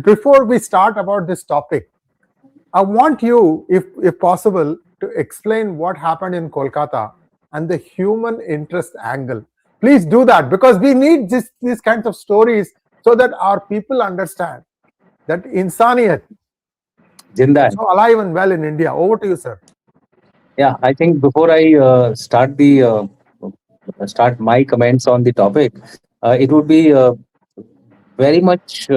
Before we start about this topic, I want you, if possible, to explain what happened in Kolkata and the human interest angle. Please do that, because we need these kinds of stories so that our people understand that insaniyat Jinda. is so alive and well in India. Over to you, sir. Yeah, I think before I start my comments on the topic, it would be very much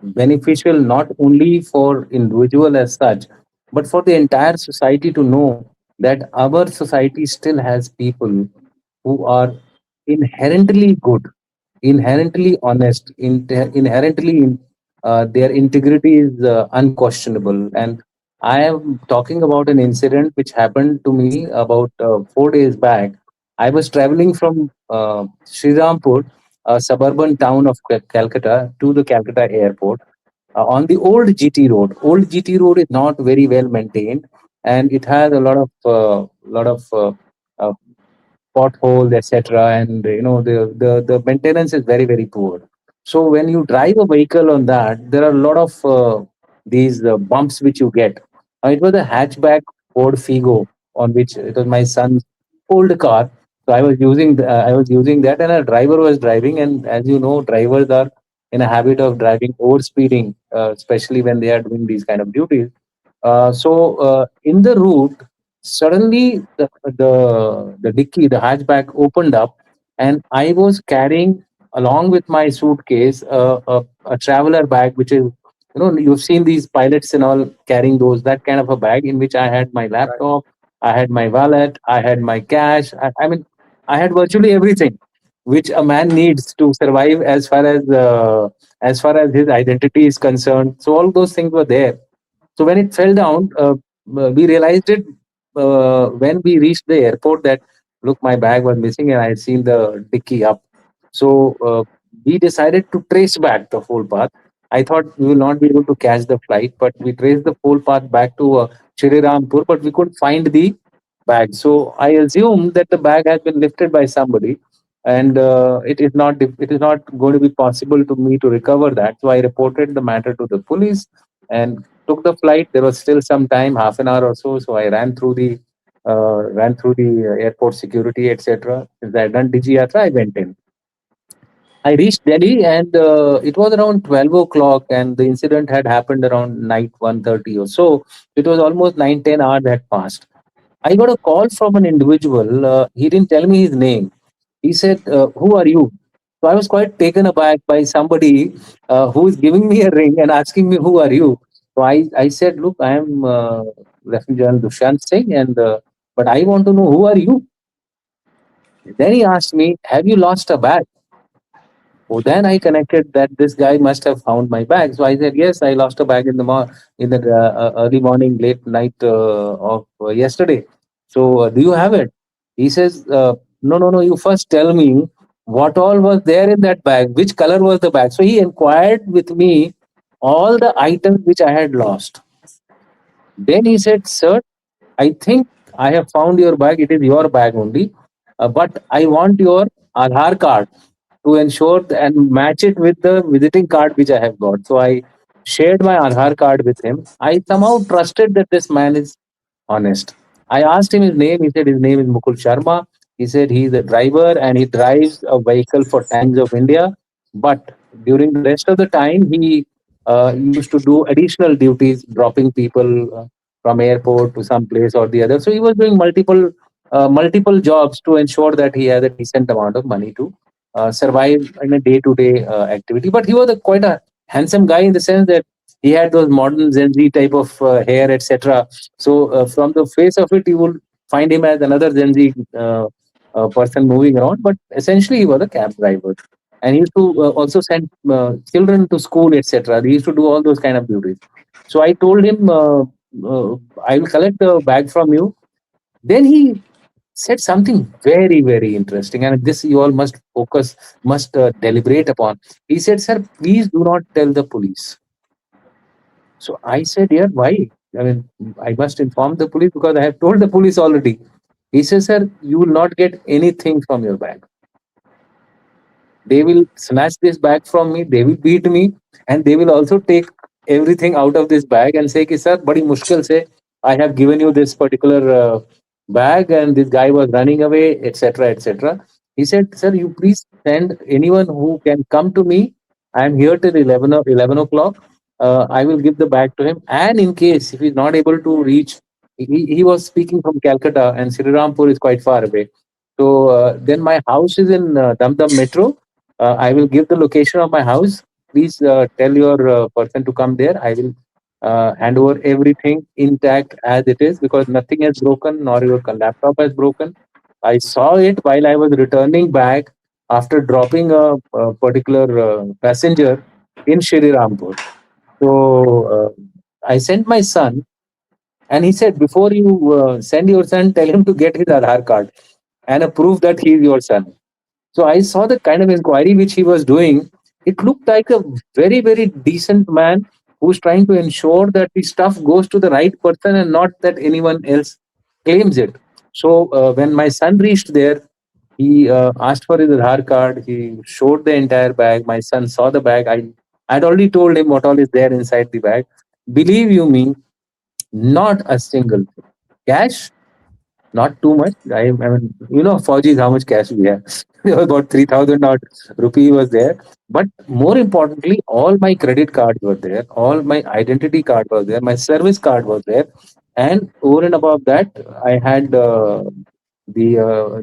beneficial not only for individual as such, but for the entire society to know that our society still has people who are inherently good, inherently honest, inherently their integrity is unquestionable. And I am talking about an incident which happened to me about 4 days back. I was traveling from Srirampur, a suburban town of Calcutta, to the Calcutta airport on the old GT road. Old GT road is not very well maintained, and it has a lot of uh, potholes, etc. And the maintenance is very very poor. So when you drive a vehicle on that, there are a lot of these bumps which you get. It was a hatchback Ford Figo on which it was my son's old car. So I was using that, and a driver was driving. And as you know, drivers are in a habit of driving over speeding, especially when they are doing these kind of duties. So in the route, suddenly the dicky, the hatchback opened up, and I was carrying along with my suitcase a traveler bag, which is, you've seen these pilots and all carrying those, that kind of a bag in which I had my Right. laptop, I had my wallet, I had my cash. I mean, I had virtually everything which a man needs to survive as far as his identity is concerned. So all those things were there. So when it fell down, we realized it when we reached the airport that, look, my bag was missing and I had seen the dicky up. So we decided to trace back the whole path. I thought we will not be able to catch the flight, but we traced the whole path back to Shirirampur, but we couldn't find the bag. So I assumed that the bag has been lifted by somebody, and it is not going to be possible to me to recover that. So I reported the matter to the police and took the flight. There was still some time, half an hour or so. So I ran through the airport security, etc. Since I had done Digi Yatra, I went in. I reached Delhi, and it was around 12 o'clock, and the incident had happened around night 1:30 or so. It was almost 9-10 hours had passed. I got a call from an individual. He didn't tell me his name. He said, "Who are you?" So I was quite taken aback by somebody who is giving me a ring and asking me, "Who are you?" So I said, "Look, I am Lieutenant General Dushyant Singh, and but I want to know, who are you?" Then he asked me, "Have you lost a bag?" Oh, then I connected that this guy must have found my bag. So I said, "Yes, I lost a bag in the early morning, late night of yesterday. So do you have it?" He says, "No, no, no. You first tell me what all was there in that bag. Which color was the bag?" So he inquired with me all the items which I had lost. Then he said, "Sir, I think I have found your bag. It is your bag only, but I want your Aadhaar card to ensure and match it with the visiting card which I have got." So I shared my Aadhaar card with him. I somehow trusted that this man is honest. I asked him his name. He said his name is Mukul Sharma. He said he is a driver and he drives a vehicle for Times of India. But during the rest of the time, he used to do additional duties, dropping people from airport to some place or the other. So he was doing multiple jobs to ensure that he has a decent amount of money to survive in a day-to-day activity. But he was quite a handsome guy in the sense that he had those modern Gen Z type of hair, etc. So from the face of it, you will find him as another Gen Z person moving around. But essentially, he was a cab driver, and he used to also send children to school, etc. He used to do all those kind of duties. So I told him, "I will collect the bag from you." Then he said something very, very interesting, and this you all must focus, must deliberate upon. He said, "Sir, please do not tell the police." So I said, "Yeah, why? I mean, I must inform the police because I have told the police already." He says, "Sir, you will not get anything from your bag. They will snatch this bag from me, they will beat me, and they will also take everything out of this bag and say, कि sir, बड़ी मुश्किल से I have given you this particular bag and this guy was running away, etc., etc. He said, sir, you please send anyone who can come to me. I am here till 11 o'clock. I will give the bag to him. And in case if he's not able to reach, he was speaking from Calcutta and Sri Rampur is quite far away. So then my house is in Dum Dum Metro. I will give the location of my house. Please tell your person to come there. I will hand over everything intact as it is because nothing has broken, nor your laptop has broken. I saw it while I was returning back after dropping a particular passenger in Shri Rampur. So I sent my son, and he said, before you send your son, tell him to get his Aadhaar card and a proof that he is your son. So I saw the kind of inquiry which he was doing. It looked like a very, very decent man who's trying to ensure that the stuff goes to the right person and not that anyone else claims it. So when my son reached there, he asked for his Aadhaar card. He showed the entire bag. My son saw the bag. I'd already told him what all is there inside the bag. Believe you me, not a single thing. Cash, not too much. I mean, Fauji is how much cash we have. There was about 3,000 odd rupee was there. But more importantly, all my credit cards were there. All my identity card was there. My service card was there. And over and above that, I had the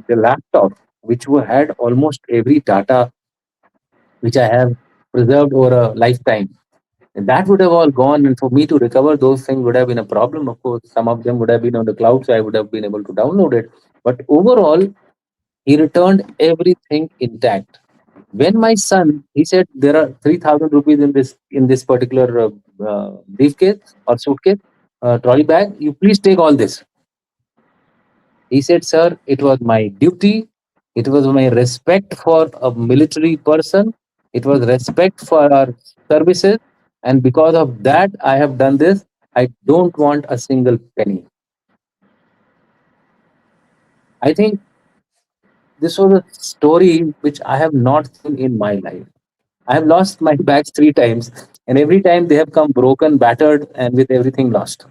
laptop, which had almost every data which I have preserved over a lifetime. And that would have all gone, and for me to recover those things would have been a problem. Of course, some of them would have been on the cloud, so I would have been able to download it. But overall, he returned everything intact. When my son, he said there are 3,000 rupees in this particular briefcase or suitcase, trolley bag. You please take all this. He said, sir, it was my duty. It was my respect for a military person. It was respect for our services. And because of that, I have done this. I don't want a single penny. I think this was a story which I have not seen in my life. I have lost my bags 3 times, and every time they have come broken, battered, and with everything lost.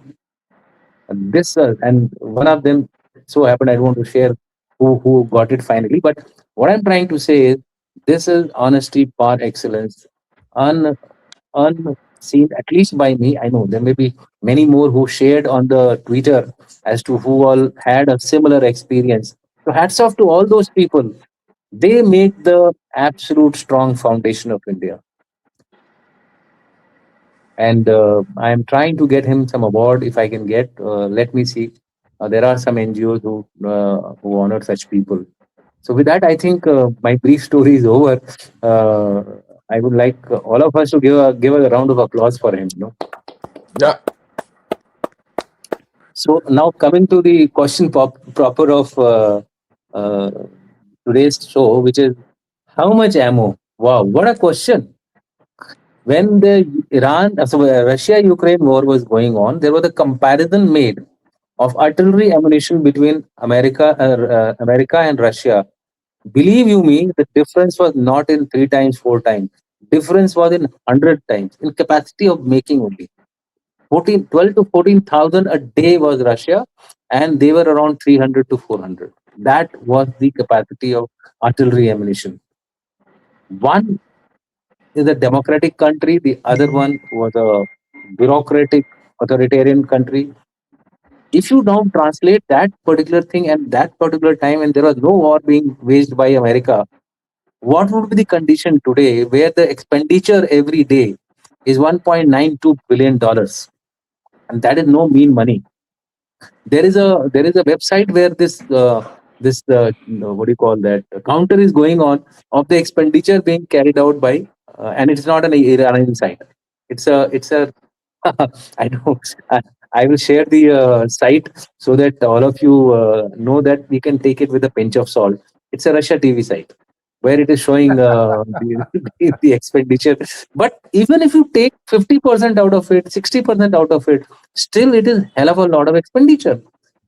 And this and one of them so happened. I don't want to share who got it finally, but what I'm trying to say is this is honesty par excellence, un unseen at least by me. I know there may be many more who shared on the Twitter as to who all had a similar experience. So hats off to all those people. They make the absolute strong foundation of India. And I am trying to get him some award if I can get. Let me see. There are some NGOs who honor such people. So with that, I think my brief story is over. Uh, I would like all of us to give a round of applause for him. Yeah. So now coming to the question proper of uh, today's show, which is how much ammo? Wow, what a question! When the Russia-Ukraine war was going on, there was a comparison made of artillery ammunition between America and Russia. Believe you me, the difference was not in 3 times, 4 times. Difference was in 100 times in capacity of making only. 12 to 14,000 a day was Russia, and they were around 300 to 400. That was the capacity of artillery ammunition. One is a democratic country, the other one was a bureaucratic authoritarian country. If you now translate that particular thing and that particular time, and there was no war being waged by America, what would be the condition today where the expenditure every day is $1.92 billion? And that is no mean money. There is a website where this what do you call that counter is going on of the expenditure being carried out by and it's not an Iranian site. It's a I know. I will share the site so that all of you know that we can take it with a pinch of salt. It's a Russia TV site where it is showing the expenditure. But even if you take 50% out of it, 60% out of it, still it is hell of a lot of expenditure.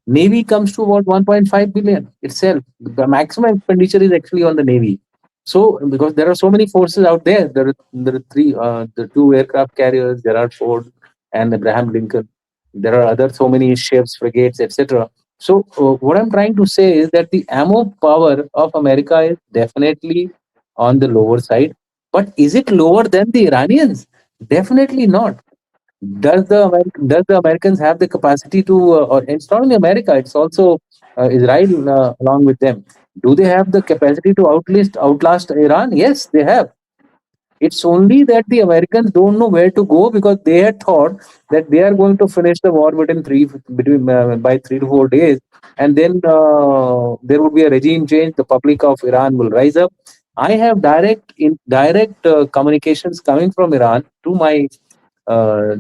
Navy comes to about 1.5 billion itself. The maximum expenditure is actually on the Navy. So because there are so many forces out there, there are the two aircraft carriers, Gerald Ford and Abraham Lincoln. There are other so many ships, frigates, etc. So what I'm trying to say is that the ammo power of America is definitely on the lower side. But is it lower than the Iranians? Definitely not. Does the Americans have the capacity to, or it's not only America, it's also Israel along with them. Do they have the capacity to outlast Iran? Yes, they have. It's only that the Americans don't know where to go because they had thought that they are going to finish the war between by 3 to 4 days, and then there would be a regime change. The public of Iran will rise up. I have direct communications coming from Iran to my what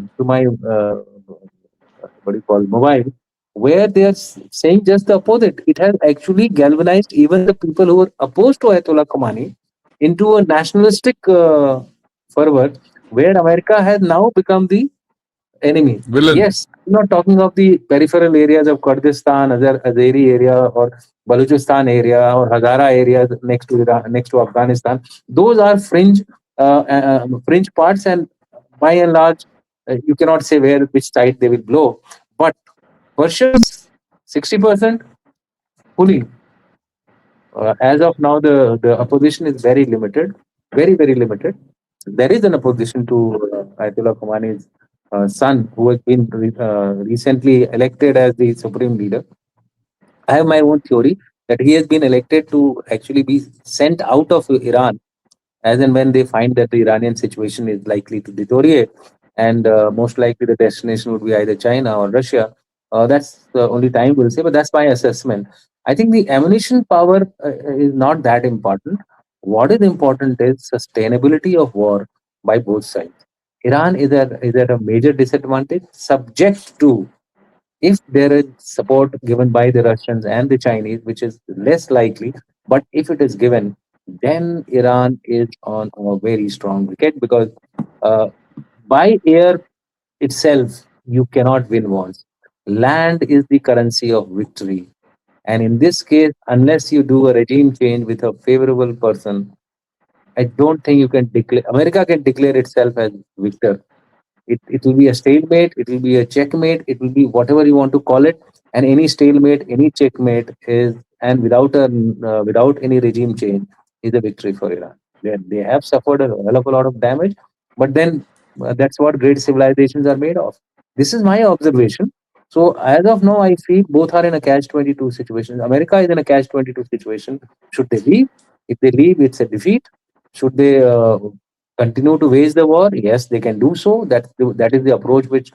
do you call mobile, where they are saying just the opposite. It has actually galvanized even the people who were opposed to Ayatollah Khomeini into a nationalistic fervor, where America has now become the enemy. Villain. Yes, I'm not talking of the peripheral areas of Kurdistan, Azeri area, or Balochistan area, or Hazara areas next to Iran, next to Afghanistan. Those are fringe parts, and by and large, you cannot say where which side they will blow. But Persians, 60% fully. As of now, the opposition is very limited, very limited. There is an opposition to Ayatollah Khomeini's son, who has been recently elected as the supreme leader. I have my own theory that he has been elected to actually be sent out of Iran as and when they find that the Iranian situation is likely to deteriorate, and most likely the destination would be either China or Russia. That's the only time we'll say, but that's my assessment. I think the ammunition power is not that important. What is important is sustainability of war by both sides. Iran is at a major disadvantage, subject to, if there is support given by the Russians and the Chinese, which is less likely, but if it is given, then Iran is on a very strong wicket, because uh, by air itself, you cannot win wars. Land is the currency of victory. And in this case, unless you do a regime change with a favorable person, I don't think you can declare, America can declare itself as victor. It will be a stalemate, it will be a checkmate, it will be whatever you want to call it. And any stalemate, any checkmate is, and without any regime change, is a victory for Iran. They have suffered a hell of a lot of damage, but then that's what great civilizations are made of. This is my observation. So as of now, I feel both are in a catch 22 situation. America is in a catch 22 situation. Should they leave? If they leave, it's a defeat. Should they continue to wage the war? Yes, they can do so. That is the approach which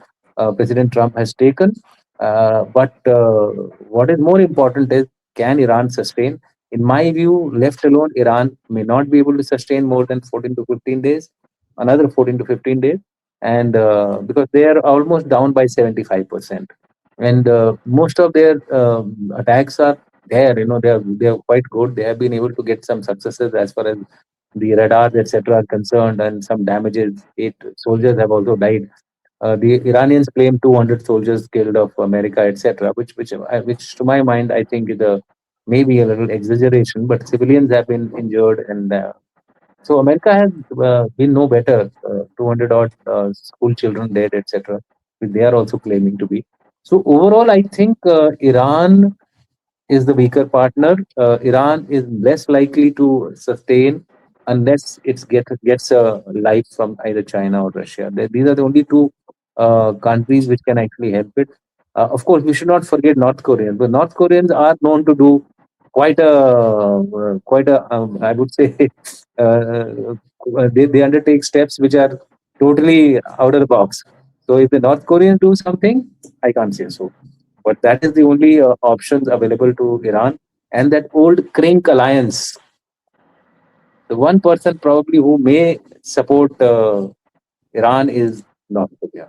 President Trump has taken. But what is more important is, can Iran sustain? In my view, left alone, Iran may not be able to sustain more than 14 to 15 days, another 14 to 15 days, and because they are almost down by 75%, and most of their attacks are there. They are quite good. They have been able to get some successes as far as the radars, etc., are concerned, and some damages. 8 soldiers have also died. The Iranians claim 200 soldiers killed of America, etc., which to my mind, I think is a maybe a little exaggeration. But civilians have been injured, and so America has been no better. 200 odd school children dead, etc. They are also claiming to be. So overall, I think Iran is the weaker partner. Iran is less likely to sustain unless gets a life from either China or Russia. These are the only two countries which can actually help it. Of course, we should not forget North Koreans. But North Koreans are known to do quite a I would say they undertake steps which are totally out of the box. So if the North Koreans do something, I can't say so. But that is the only options available to Iran. And that old Krink alliance, the one person probably who may support Iran is North Korea.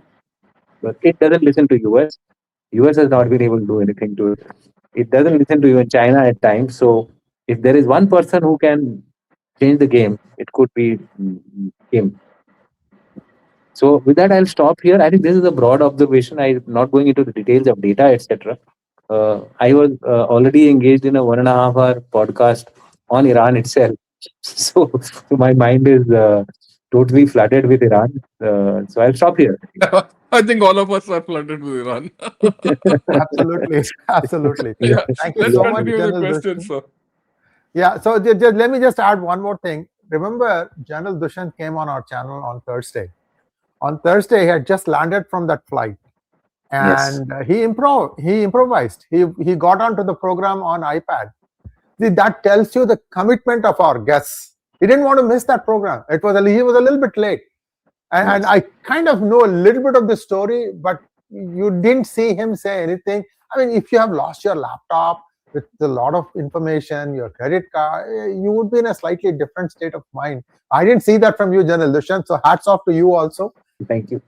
But it doesn't listen to US. US has not been able to do anything to it. It doesn't listen to even China at times. So if there is one person who can change the game, it could be him. So with that, I'll stop here. I think this is a broad observation. I'm not going into the details of data, etc. I was already engaged in a 1.5 hour podcast on Iran itself. So my mind is totally flooded with Iran. So I'll stop here. I think all of us are flooded with Iran. Absolutely, absolutely. Yeah, Yeah, Thank you let's so yeah, much, continue with the General questions, Dushyant. sir. Yeah, so let me just add one more thing. Remember, General Dushyant came on our channel on Thursday. On Thursday, he had just landed from that flight, yes, and he improvised. He got onto the program on iPad. See, that tells you the commitment of our guests. He didn't want to miss that program. He was a little bit late, and yes. I kind of know a little bit of the story, but you didn't see him say anything. I mean, if you have lost your laptop with a lot of information, your credit card, you would be in a slightly different state of mind. I didn't see that from you, General Dushyant. So hats off to you also. Thank you.